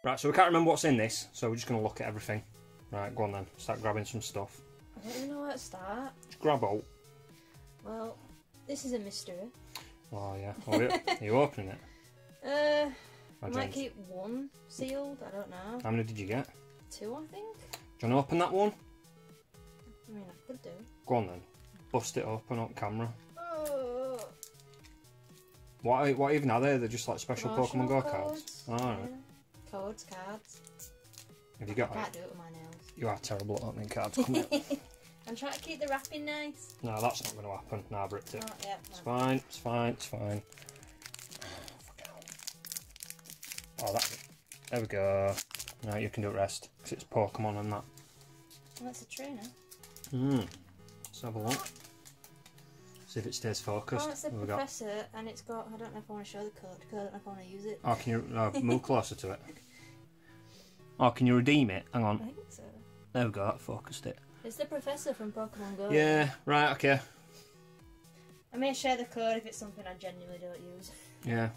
Right, so we can't remember what's in this, so we're just going to look at everything. Right, go on then. Start grabbing some stuff. I don't even know where to start. Just grab out. Well, this is a mystery. Oh, yeah. Oh, are you opening it? I might keep one sealed, I don't know. How many did you get? 2, I think. Do you want to open that one? I mean, I could do. Go on then. Bust it open on camera. Oh. What even are they? They're just like special Pokemon Go codes. cards? Oh, alright. Yeah. Codes, cards. Have you got I can't do it with my nails. You are terrible at opening cards. Come here. I'm trying to keep the wrapping nice. No, that's not going to happen. No, I've ripped it. Oh, yeah, It's fine, it's fine, it's fine. Oh, there we go. Now you can do the rest, because it's Pokemon and that. Well, that's a trainer. Let's have a look. See if it stays focused. Oh, it's the professor, and it's got, I don't know if I want to show the code, because I don't know if I want to use it. Oh, can you move closer to it? Oh, can you redeem it? Hang on. I think so. There we go, that focused it. It's the professor from Pokemon Go. Yeah, right, okay. I may share the code if it's something I genuinely don't use. Yeah,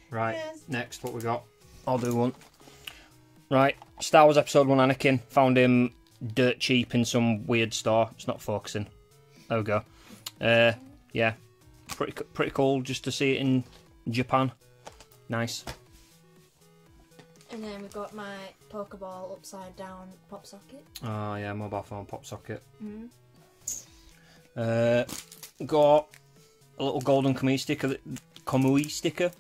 right. Yes. Next, what we got? I'll do one. Right, Star Wars Episode 1 Anakin. Found him dirt cheap in some weird store. It's not focusing. There we go. Yeah, pretty cool just to see it in Japan. Nice. And then we've got my Pokeball upside down pop socket. Oh yeah, mobile phone pop socket. Mm-hmm. Got a little golden Kamui sticker.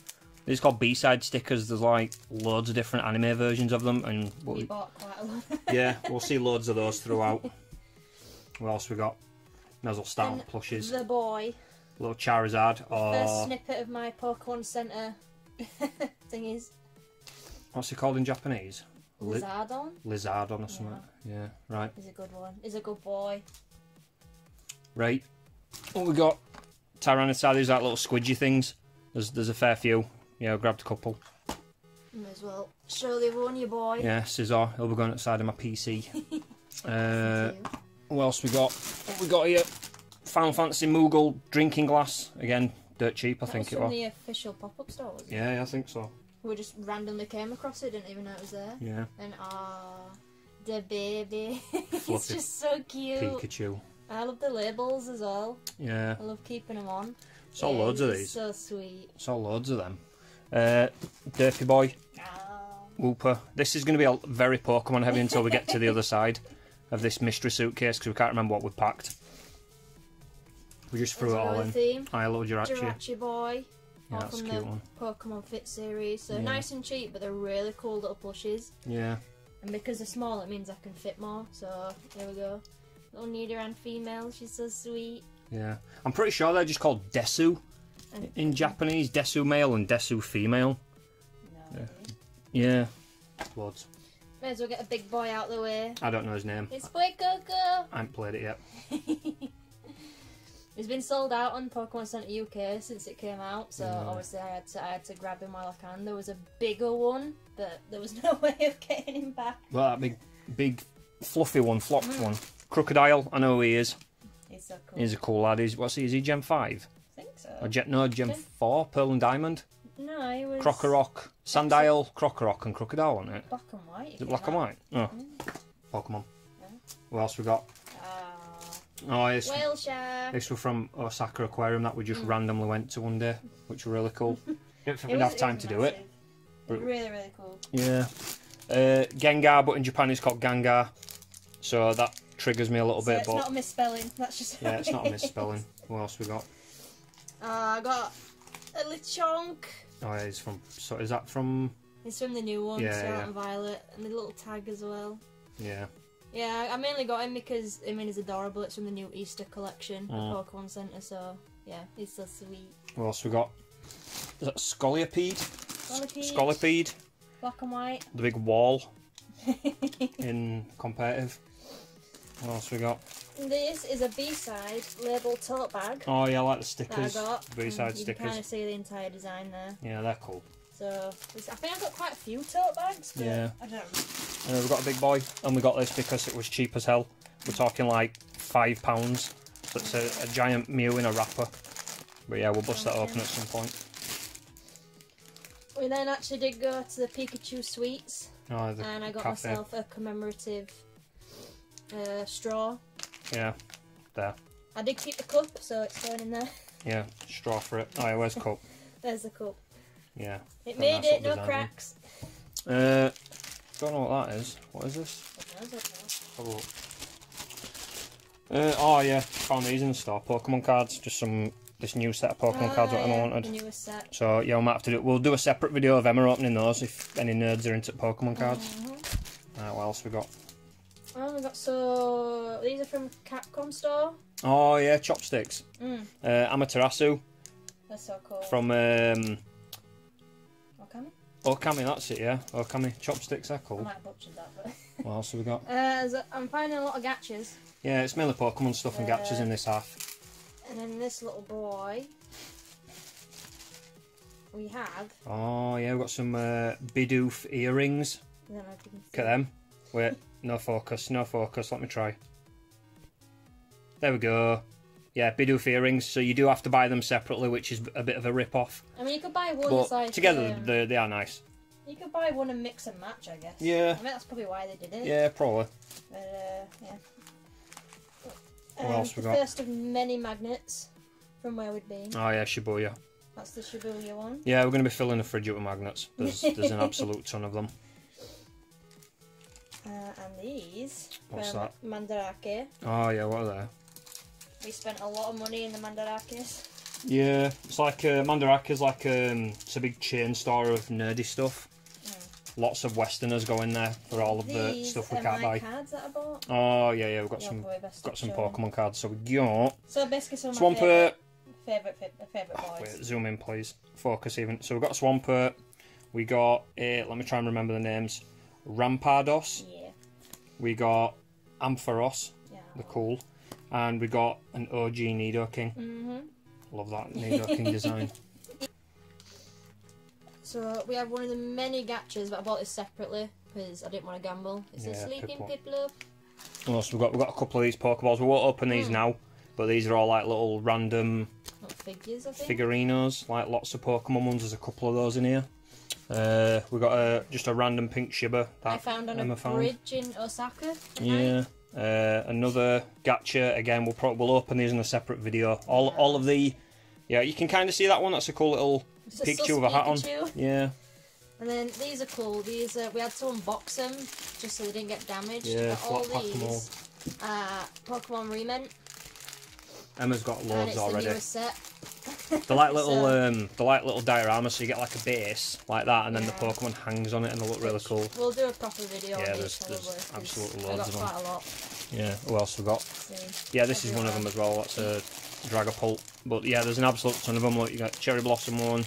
These are called B-side stickers. There's like loads of different anime versions of them, and We bought quite a lot. yeah, we'll see loads of those throughout. What else we got? Nuzzle Star plushes. The boy. Little Charizard. First snippet of my Pokemon Center thingies. What's he called in Japanese? Lizardon? Lizardon or something. Yeah, right. He's a good one. He's a good boy. Right. What we got? Tyranitar, these like little squidgy things. There's a fair few. Yeah, I grabbed a couple. May as well show the other one, your boy. Yeah, Scizor. He'll be going outside of my PC. What else we got? What we got here? Final Fantasy Moogle drinking glass. Again, dirt cheap, I think it was. From the official pop-up store, was it? Yeah, I think so. We just randomly came across it, didn't even know it was there. Yeah. And the baby. It's Fluffy just so cute. Pikachu. I love the labels as well. Yeah. I love keeping them on. Saw loads of these. So sweet. Saw loads of them. Derpy Boy. Wooper. This is going to be a very Pokemon heavy until we get to the other side of this mystery suitcase, because we can't remember what we packed. We just threw it all in. I love Jirachi Boy. Yeah, that's a from cute the one. Pokemon Fit series. So Yeah. nice and cheap, but they're really cool little plushies. Yeah. And because they're small, it means I can fit more. So there we go. Little Nidoran female. She's so sweet. Yeah. I'm pretty sure they're just called Desu in Japanese. Desu male and Desu female. No. Yeah. Loads. May as well get a big boy out the way. I don't know his name. It's Boy Coco. I haven't played it yet. It's been sold out on Pokemon Center UK since it came out, so obviously I had to grab him while I can. There was a bigger one, but there was no way of getting him back. Well, that big fluffy one, flopped one. Crocodile, I know who he is. He's so cool. He's a cool lad. Is he Gen 5? I think so. Or Gen 4, Pearl and Diamond? No, he was... Crocorock, Sandile, Crocorock and Crocodile, wasn't it? Black and white. Is it black and white? Oh. Pokemon. Yeah. What else we got? Oh, Whale Shark. This was from Osaka Aquarium that we just randomly went to one day, which were really cool. Didn't think we'd have time to do it. Really, really cool. Yeah. Gengar, but in Japan it's called Gengar, so that triggers me a little bit. It's not a misspelling. That's just yeah, it's not a misspelling. What else we got? I got a Lechonk. Oh, yeah, he's from. So is that from? It's from the new one, Yeah, and Violet, and the little tag as well. Yeah. Yeah, I mainly got him because he's adorable. It's from the new Easter collection at Pokemon Center, so yeah, he's so sweet. What else we got? Is that Scolipede? Scolipede. Black and white. The big wall in competitive. What else we got? This is a B-side labelled tote bag. Oh yeah, I like the stickers. That I got. B-side stickers. You can kind of see the entire design there. Yeah, they're cool. So, I think I've got quite a few tote bags, but yeah. I don't know. And then we've got a big boy, and we got this because it was cheap as hell. We're talking like £5. So it's a giant Mew in a wrapper. But yeah, we'll bust that open at some point. We then actually did go to the Pikachu Sweets Oh, the and I got cafe. myself a commemorative straw. Yeah, there. I did keep the cup, so it's going in there. Yeah, straw for it. Oh, yeah, where's the cup? There's the cup. Yeah. It made it, no cracks. Don't know what that is. What is this? I don't know. Have a look. Oh yeah, found these in the store. Pokemon cards, just this new set of Pokemon cards that Emma wanted. The newest set. So yeah, we might have to do. We'll do a separate video of Emma opening those if any nerds are into Pokemon cards. Right, what else we got? Oh, we got these are from Capcom store. Oh yeah, chopsticks. Amaterasu. That's so cool. From Okami? Okami, that's it, yeah. Okami chopsticks, they're I cool. might have butchered that, but. What else have we got? I'm finding a lot of gachas. Yeah, it's mainly Pokemon stuff and gachas in this half. And then this little boy. We have. Oh yeah, we've got some Bidoof earrings. I don't know if you can see. Look at them. Wait, no focus, no focus. Let me try. There we go. Yeah, Bidoof earrings. So you do have to buy them separately, which is a bit of a rip-off. I mean, you could buy one But as like together, they are nice. You could buy one and mix and match, I guess. Yeah. I mean, that's probably why they did it. Yeah, probably. But yeah. What else we the got? first of many magnets from where we'd been. Oh yeah, Shibuya. That's the Shibuya one. Yeah, we're going to be filling the fridge up with magnets. There's an absolute ton of them. And these What's from that? Mandarake. Oh yeah, what are they? We spent a lot of money in the Mandarakes. Yeah, it's like Mandarake's like it's a big chain store of nerdy stuff. Lots of Westerners go in there for all of the stuff we can't buy. Cards that I bought. Oh yeah, we've got some Pokemon cards. So we got So basically, some of my Swampert. favourite boys. Wait, zoom in, please. Focus even. So we got Swampert. We got let me try and remember the names. Rampardos. Yeah. We got Ampharos. Yeah. The cool. And we got an OG Nidoking. Love that Nidoking design. So we have one of the many gachas, but I bought this separately because I didn't want to gamble. It's a sleeping Piplup. Also, we've got a couple of these Pokeballs. We won't open these now, but these are all like little random figures, I think. Figurinos, like lots of Pokemon ones. There's a couple of those in here. We've got just a random pink Shiba that I found on Emma a found. bridge in Osaka. Yeah. Another gacha. Again, we'll open these in a separate video. All of the, yeah, you can kind of see that one. That's a cool little Pikachu with a hat on. Yeah. And then these are cool. These we had to unbox them just so they didn't get damaged. Yeah, all flat pack them all. these Pokemon Remint. Emma's got And loads it's already. the newest set. They're like little dioramas, so you get like a base like that, and then the Pokemon hangs on it, and they look really cool. We'll do a proper video on these there's probably. absolutely I loads got of them. quite a lot. Yeah, who else we got? Yeah, this is one of them as well. That's a Dragapult. But yeah, there's an absolute ton of them. Look, you got Cherry Blossom one.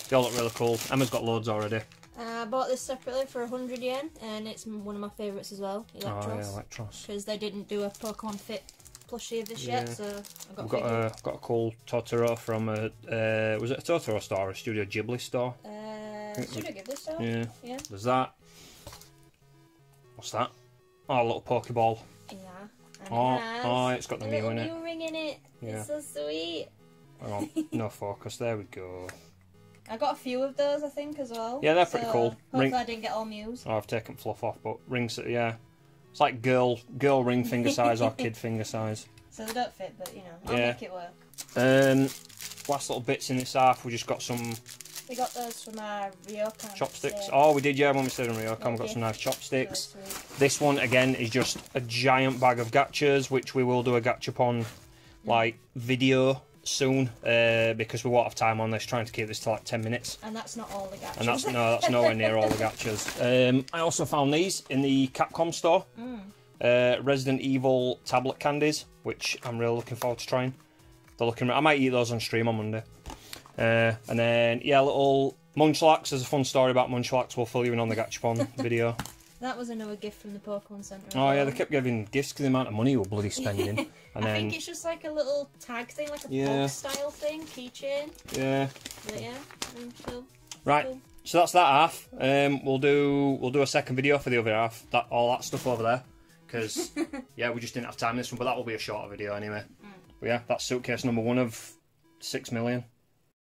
They all look really cool. Emma's got loads already. I bought this separately for 100 yen, and it's one of my favourites as well, Electros. Oh yeah, Electros. Because they didn't do a Pokemon Fit plushie of this yet, so I We've got a cool Totoro from a was it a Totoro store or a Studio Ghibli store? Studio Ghibli store. Yeah. There's that. What's that? Oh, a little Pokeball. Yeah. And It's got the Mew in it. Mew ring in it. Yeah. It's so sweet. Hang on, no focus. There we go. I got a few of those, I think, as well. Yeah, they're pretty cool. Hopefully I didn't get all Mews. Oh, I've taken fluff off, but rings. Yeah, it's like girl ring finger size or kid finger size. So they don't fit, but you know, I'll make it work. Last little bits in this half, we just got some. We got those from our Ryokan. Chopsticks. Oh, we did, yeah, when we stayed in Ryokan, we got some nice chopsticks. This one, again, is just a giant bag of gachas, which we will do a gachapon, like, video soon, because we won't have time on this, trying to keep this to, like, 10 minutes. And that's not all the gachas. And that's nowhere near all the gachas. I also found these in the Capcom store. Resident Evil tablet candies, which I'm really looking forward to trying. They're looking. I might eat those on stream on Monday. And then, yeah, little Munchlax. There's a fun story about Munchlax. We'll fill you in on the Gachapon video. That was another gift from the Pokemon Centre. Oh, yeah, they kept giving gifts because the amount of money we were bloody spending. And I think it's just like a little tag thing, like a box style thing, keychain. Yeah. But yeah, right, cool. So that's that half. We'll do a second video for the other half. All that stuff over there. Because, yeah, we just didn't have time in this one, but that will be a shorter video anyway. But yeah, that's Suitcase number 1 of 6 million.